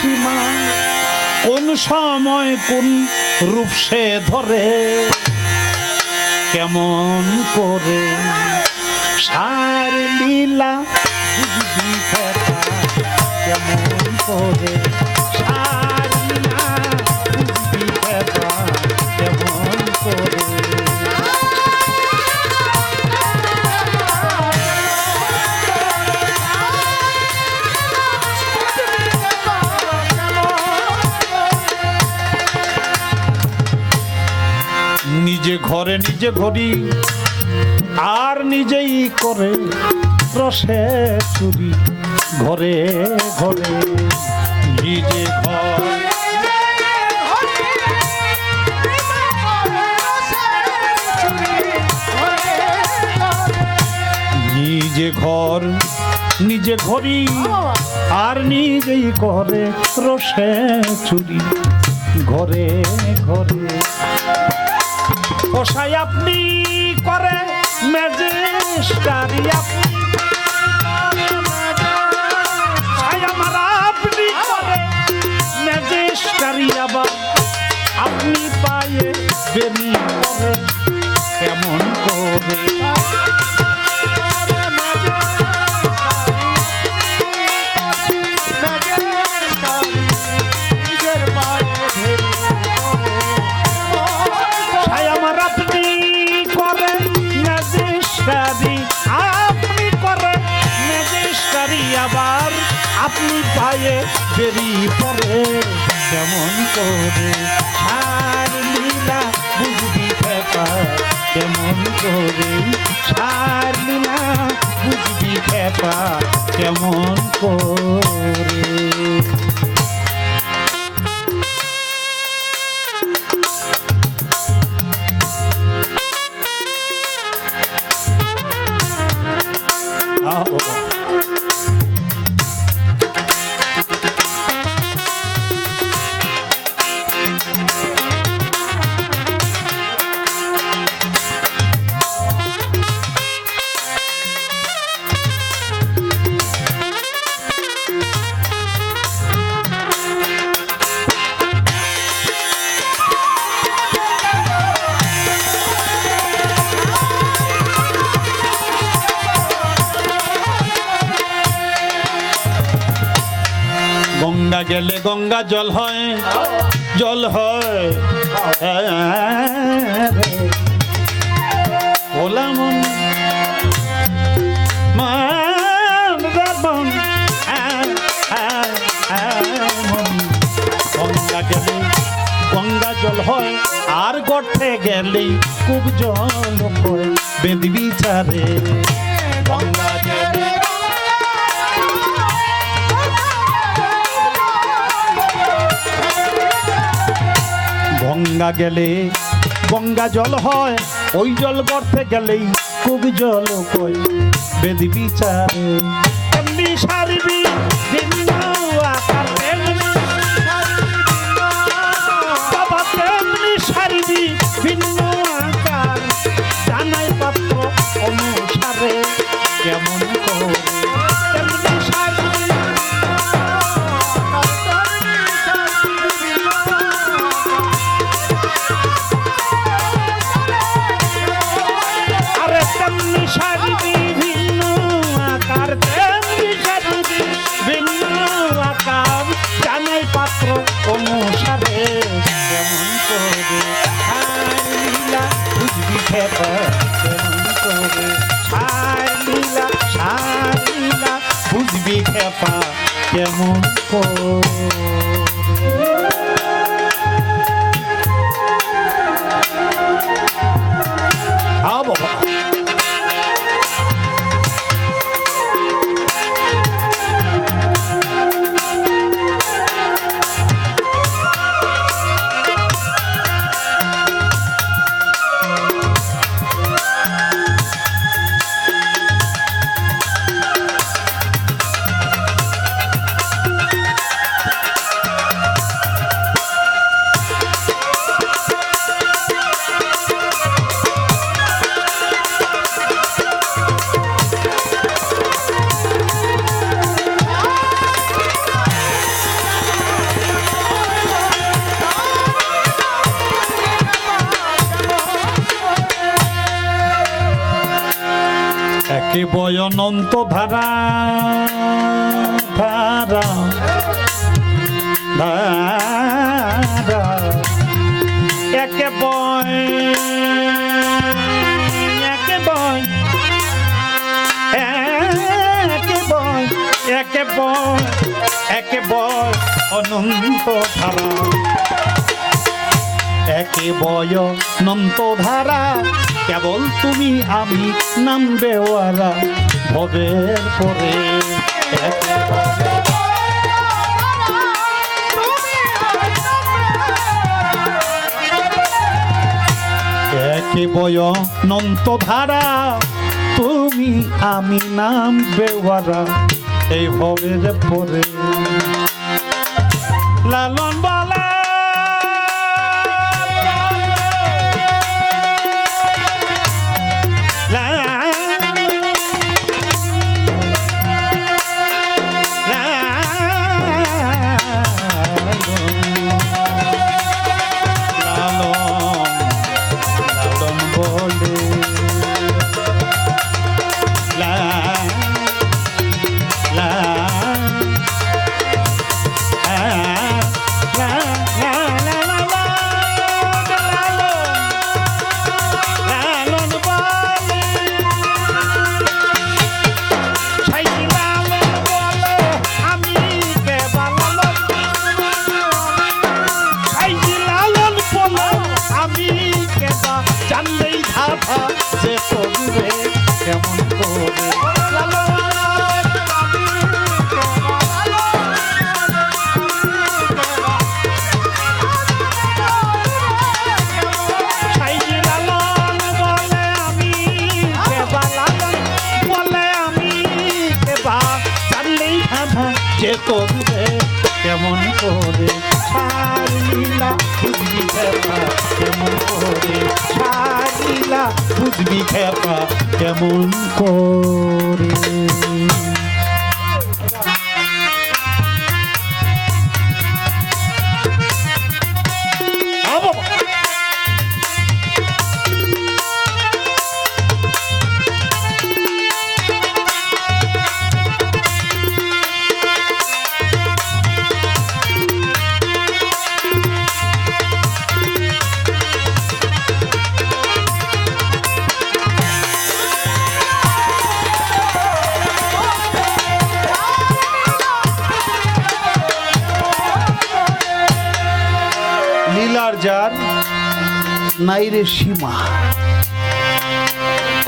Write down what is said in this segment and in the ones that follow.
সীমা কোন সময় কোন রূপ সে ধরে কেমন করে সার লীলা বুঝবি কথা কেমন করে সার লীলা বুঝবি কথা কেমন করে নিজে ঘরে নিজে ঘড়ি আর নিজেই করে রসে চুরি ঘরে ঘরে নিজে ঘর নিজে ঘর নিজে ঘড়ি আর নিজেই করে রসে চুরি ঘরে ঘরে পোষাই আপনি করে ম্যাজিস্ট্রারি আপনি আমার আপনি করে ম্যাজিস্ট্রারি আবার আপনি পায়ে বেরি করে কেমন করে আবার আপনি পায়ে বেরি পরে কেমন করে সার লীলা বুঝবি খেপা কেমন করে সার লীলা বুঝবি খেপা কেমন করে গঙ্গা গেলে গঙ্গা জল হয় জল হয় ওলা মন গঙ্গা গেলে গঙ্গা জল হয় আর গর্তে গেলেই খুব জল হয় বেদ বিচারে গঙ্গা গেলে গঙ্গা গেলে গঙ্গা জল হয় ওই জল গর্তে গেলেই খুব জল কই বেদ বিচারে এমনি সারবি ভিন্ন আকার বাবা তেমনি সারবি ভিন্ন আকার জানাই পাত্র অনুসারে কেমন করে তেমনি সারবি অনুসারে কেমন করে লীলা বুঝবি খেপা কেমন করে লীলা বুঝবি খেপা কেমন করে বাবা অনন্ত ধারা ধারা ধারা একে বয় একে বয় একে বয় একে বয় একে বয় অনন্ত ধারা একে বয় অনন্ত ধারা কেবল তুমি আমি নামবে ওরা ভবের পরে একে বয় অনন্ত ধারা তুমি আমি নামবে ওরা এই ভবের পরে লালন বালা কেমন করে ছাড়িলা বুঝবি খেপা কেমন করে ছাড়িলা বুঝবি খেপা কেমন করে যার নাই রে সীমা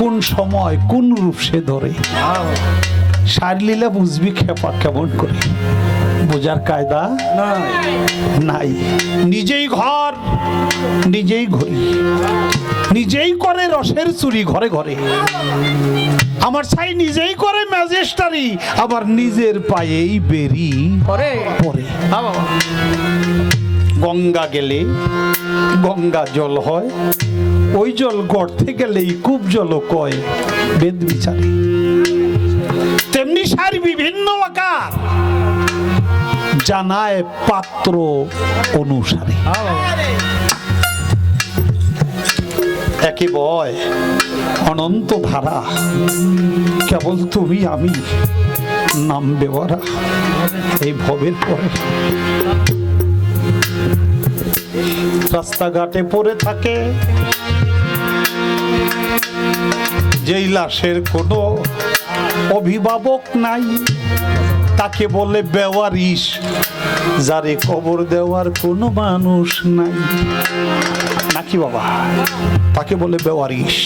কোন সময় কোন রূপ সে ধরে সারলীলা বুঝবি খেপা কেমন করে বোঝার কায়দা নাই নিজেই ঘর নিজেই ঘড়ি নিজেই করে রসের চুরি ঘরে ঘরে আমার ছাই নিজেই করে ম্যাজিস্ট্রারি আবার নিজের পায়েই বেরি পরে গঙ্গা গেলে গঙ্গা জল হয় ওই জল গড়তে গেলেই কূপ জল কয় বেদ বিচারে তেমনি সার বিভিন্ন আকার জানায় পাত্র অনুসারে একে বয় অনন্ত ধারা কেবল তুমি আমি নামবে ওরা এই ভবের পরে রাস্তাঘাটে পড়ে থাকে যেই লাশের কোনো অভিভাবক নাই তাকে বলে বেওয়ারিশ যারে কবর দেওয়ার কোনো মানুষ নাই নাকি বাবা তাকে বলে বেওয়ারিশ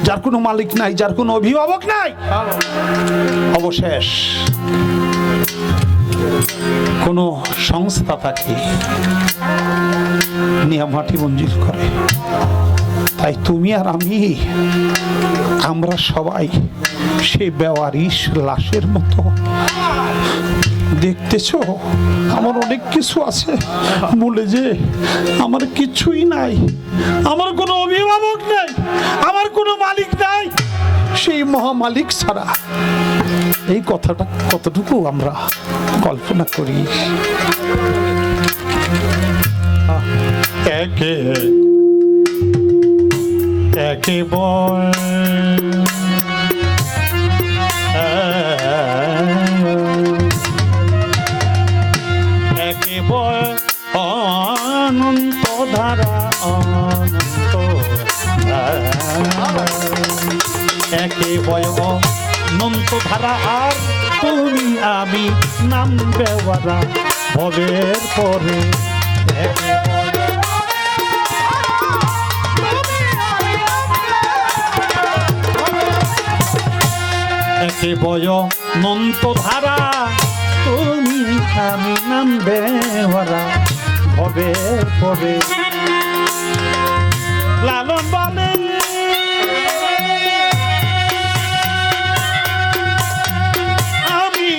যার কোনো মালিক নাই যার কোনো অভিভাবক নাই অবশেষ কোনো সংস্থা তাকে নিয়ে মাটি মঞ্জুর করে তাই তুমি আর আমি আমরা সবাই সেই বেওয়ারিশ লাশের মতো দেখতেছো আমার অনেক কিছু আছে বলে যে আমার কিছুই নাই আমার কোনো অভিভাবক নাই আমার কোনো মালিক নাই সেই মহামালিক ছাড়া এই কথাটা কতটুকু আমরা কল্পনা করি একে একে বয় একে বয় অনন্ত ধারা আর তুমি আমি নামবে ওরা ভবের পরে একে বয় অনন্ত ধারা তুমি আমি নামবে ওরা ভবের পরে লালন বলেন আমি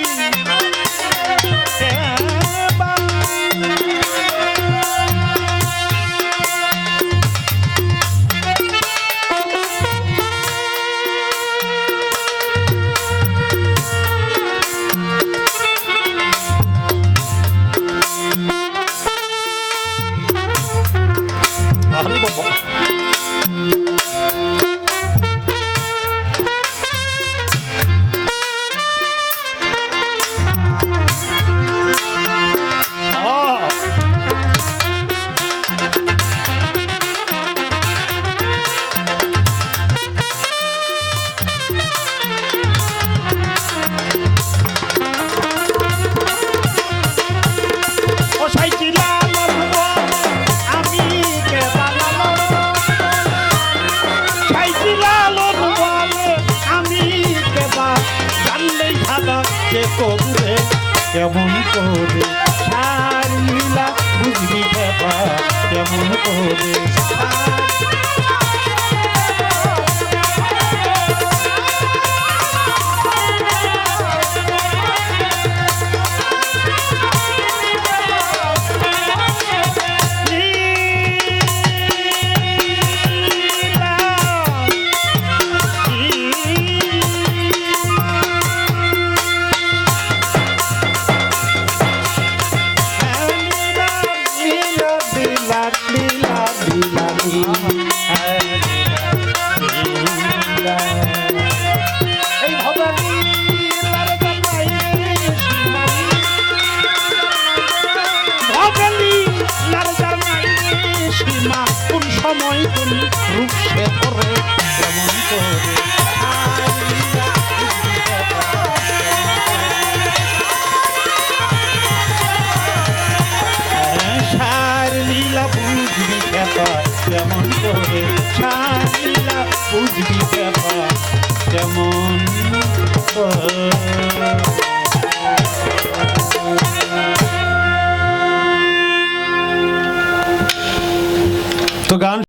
কেমন করে সার লীলা বুঝবি বাবা কেমন করে সময় কোন রূপ সে ধরে কেমন করে সার লীলা বুঝবি ব্যাপা কেমন করে সার লীলা বুঝবি ব্যাপা কেমন করে